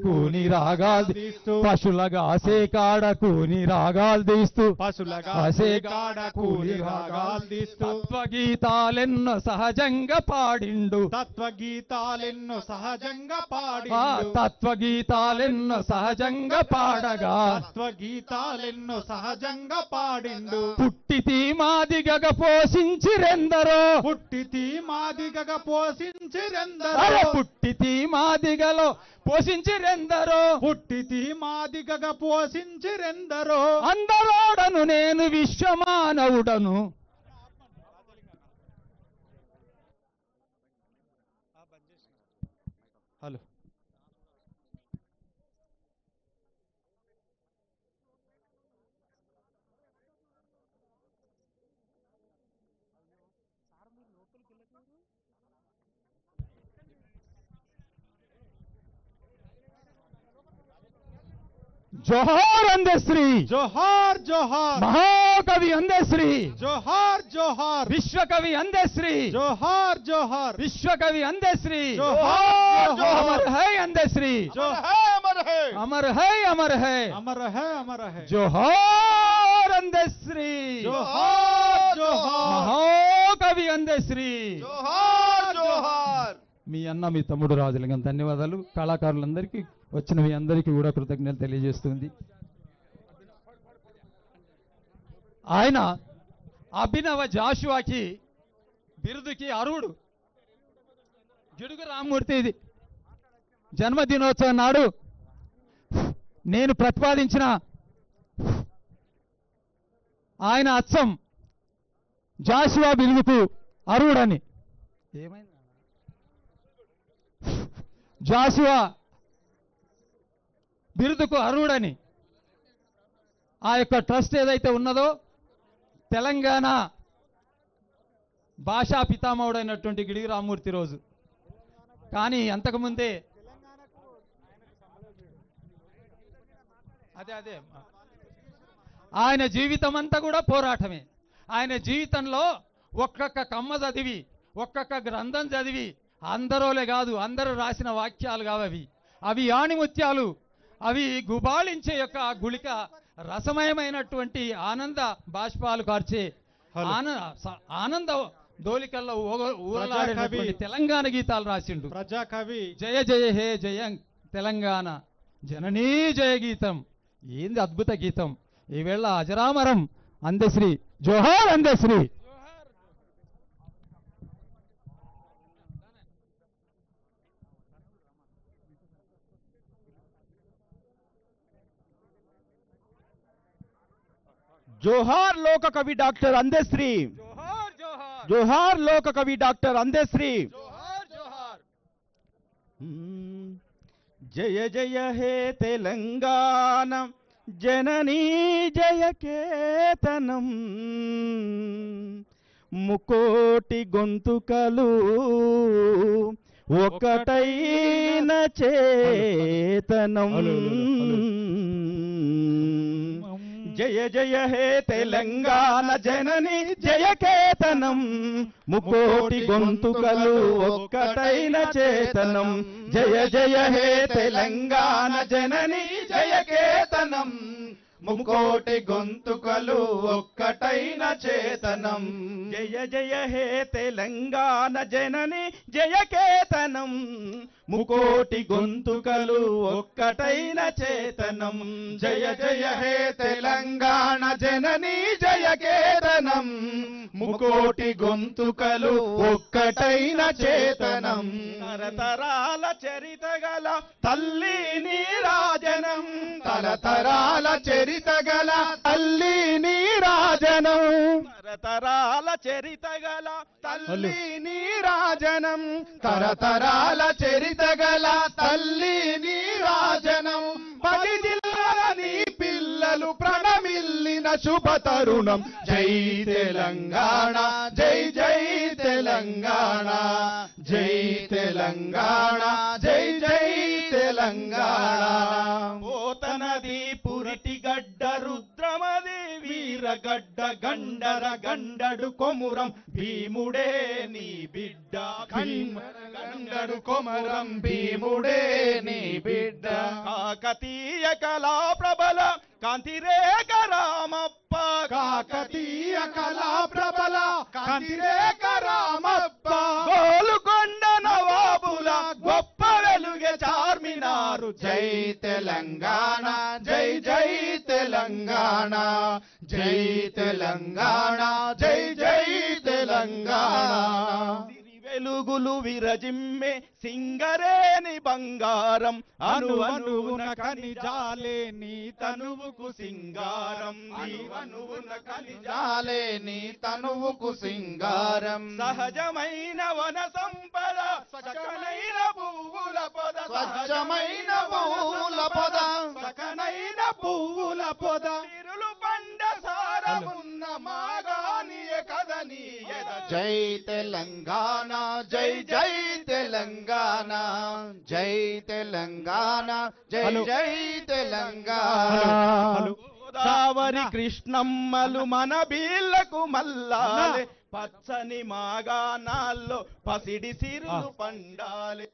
కూని రాగాలు తీస్తూ పశులగా ఆసే కాడ కూని రాగాలు తీస్తూ పశులగా ఆసే కాడ కూని రాగాలు తీస్తూ తత్వగీతాలెన్నో సహజంగా పాడిండు తత్వగీతాలెన్నో సహజంగా ఆ పాడిండు తత్వగీతాలెన్నో సహజంగా పాడగా తత్వగీతాలెన్నో సహజంగా పాడిండు పుట్టితి మాదిగగ పోషించిరెందరో పుట్టితి మాదిగగ పోషించిరెందరో అరే పుట్టితి మాదిగలో పోషించిరెందరో పుట్టితి మాదిగగ పోషించిరెందరో అందరోడను నేను విశ్వమానవుడను హలో జోహార్ అందశ్రీ జోహార్ జోహార్ మహాకవి అందశ్రీ జోహార్ జోహార్ విశ్వకవి అందశ్రీ జోహార్ జోహార్ విశ్వకవి అందశ్రీ జోహార్ అమర్ హై అందశ్రీ అమర్ హై అమర్ హై అమర్ హై అమర్ హై అమర్ హై జోహార్ అందశ్రీ జోహార్ జోహార్ మహాకవి అందశ్రీ జోహార్ జోహార్ మీ అన్న మీ తమ్ముడు రాజులింగం ధన్యవాదాలు కళాకారులందరికీ వచ్చిన మీ అందరికీ కూడా కృతజ్ఞతలు తెలియజేస్తుంది ఆయన అభినవ జాషువాకి బిరుదుకి అర్హుడు గిడుగు రామ్మూర్తి ఇది జన్మదినోత్సవం నాడు నేను ప్రతిపాదించిన ఆయన అచ్చం జాషువా బిరుదుకు అర్హుడని ఏమైంది జాషువా బిరుదుకు అర్హుడని ఆ యొక్క ట్రస్ట్ ఏదైతే ఉన్నదో తెలంగాణ భాషా పితామహుడైనటువంటి గిడుగు రామ్మూర్తి రోజు కానీ అంతకుముందే అదే ఆయన జీవితం అంతా కూడా పోరాటమే ఆయన జీవితంలో ఒక్కొక్క కమ్మ చదివి ఒక్కొక్క గ్రంథం చదివి అందరోలే కాదు అందరూ రాసిన వాక్యాలు కావవి అవి ఆణిముత్యాలు అవి గుబాళించే యొక్క గుళిక రసమయమైనటువంటి ఆనంద బాష్పాలు కార్చే ఆనంద దోలికల్లో ఊరలాడేటువంటి తెలంగాణ గీతాలు రాసిండు ప్రజాకవి జయ జయ హే జయ తెలంగాణ జననీ జయ గీతం ఏంది అద్భుత గీతం ఈవేళ అజరామరం అందశ్రీ జోహార్ అందశ్రీ जोहार लोक कवि डॉक्टर अंधेश्री జోహార్ జోహార్ जोहार लोक कवि डॉक्टर अंधेश्री జోహార్ జోహార్ जय जय हे तेलंगाना जननी जय केतनम ముకోటి గొంతుకలు ఒకటైన చేతనం జయ జయ హే తెలంగాణ జనని జయ కేతనం ముకోటి గొంతుకలు ఒక్కటైన చేతనం జయ జయ హే తెలంగాణ జనని జయ కేతనం ముకోటి గొంతుకలు ఒక్కటైన చేతనం జయ జయ హే తెలంగాణ జనని జయ కేతనం ముకోటి గొంతుకలు ఒక్కటైన చేతనం జయ జయ హే తెలంగాణ జనని జయ కేతనం ముకోటి గొంతుకలు ఒక్కటైన చేతనం తరతరాల చరిత గల తల్లి నీరాజనం తరతరాల చరిత గల తల్లి నీరాజనం తరతరాల చరిత గల తల్లి నీరాజనం తరతరాల చరిత గల తల్లి నీరాజనం 10 జిల్లాల నీ పిల్లలు ప్రణమిల్లిన శుభ తరుణం జై తెలంగాణ జై జై తెలంగాణ జై తెలంగాణ జై జై తెలంగాణ పోతనది పురిటి వీరగడ్డ రుద్రమది వీరగడ్డ గండర గండడు కొమురం భీముడే నీ బిడ్డ గండడు కొమరం భీముడే నీ బిడ్డ కాకతీయ కళా ప్రబల కాంతిరేఖ రామప్ప కాకతీయ కళా ప్రబల కాంతిరేఖ రామప్ప గోలుకొండ నవాబుల గొప్ప వెలుగే చార్మినారు జై తెలంగాణ జై జై తెలంగాణ జై తెలంగాణ జై జై తెలంగాణ వెలుగులు విరజిమ్మే సింగరేని బంగారం అను అనువున ఖనిజాలే నీ తనువుకు సింగారం అనువున ఖనిజాలే నీ తనువుకు సింగారం సహజమైన వన సంపద సకనైన పువ్వుల పొద స్వచ్ఛమైన పువ్వుల పొద సకనైన పువ్వుల పొద తిరులు పండ సారమున్న మాగానియ కదని జై తెలంగాణ జై జై తెలంగాణ జై తెలంగాణ జై జై తెలంగాణ గోదావరి కృష్ణమ్మలు మన బీళ్లకు మల్లాలే పచ్చని మాగానాల్లో పసిడి సిరులు పండాలి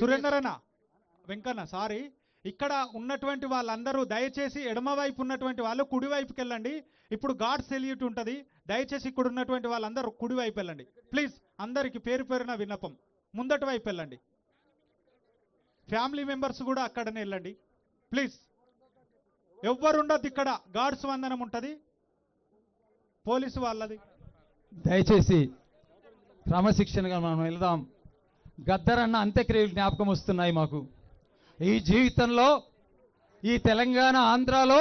సురేందరన్న వెంకన్న సారీ, ఇక్కడ ఉన్నటువంటి వాళ్ళందరూ దయచేసి ఎడమవైపు ఉన్నటువంటి వాళ్ళు కుడివైపుకి వెళ్ళండి. ఇప్పుడు గాడ్ సెల్యూట్ ఉంటుంది, దయచేసి ఇక్కడ ఉన్నటువంటి వాళ్ళందరూ కుడివైపు వెళ్ళండి ప్లీజ్. అందరికి పేరు పేరున విన్నపం, ముందటి వైపు వెళ్ళండి. ఫ్యామిలీ మెంబర్స్ కూడా అక్కడనే వెళ్ళండి ప్లీజ్. ఎవ్వరు ఉండద్దు ఇక్కడ, గాడ్స్ వందనం ఉంటుంది, పోలీసు వాళ్ళది. దయచేసి క్రమశిక్షణగా మనం వెళ్దాం. గద్దరన్న అంత్యక్రియలు జ్ఞాపకం వస్తున్నాయి మాకు. ఈ జీవితంలో ఈ తెలంగాణ ఆంధ్రాలో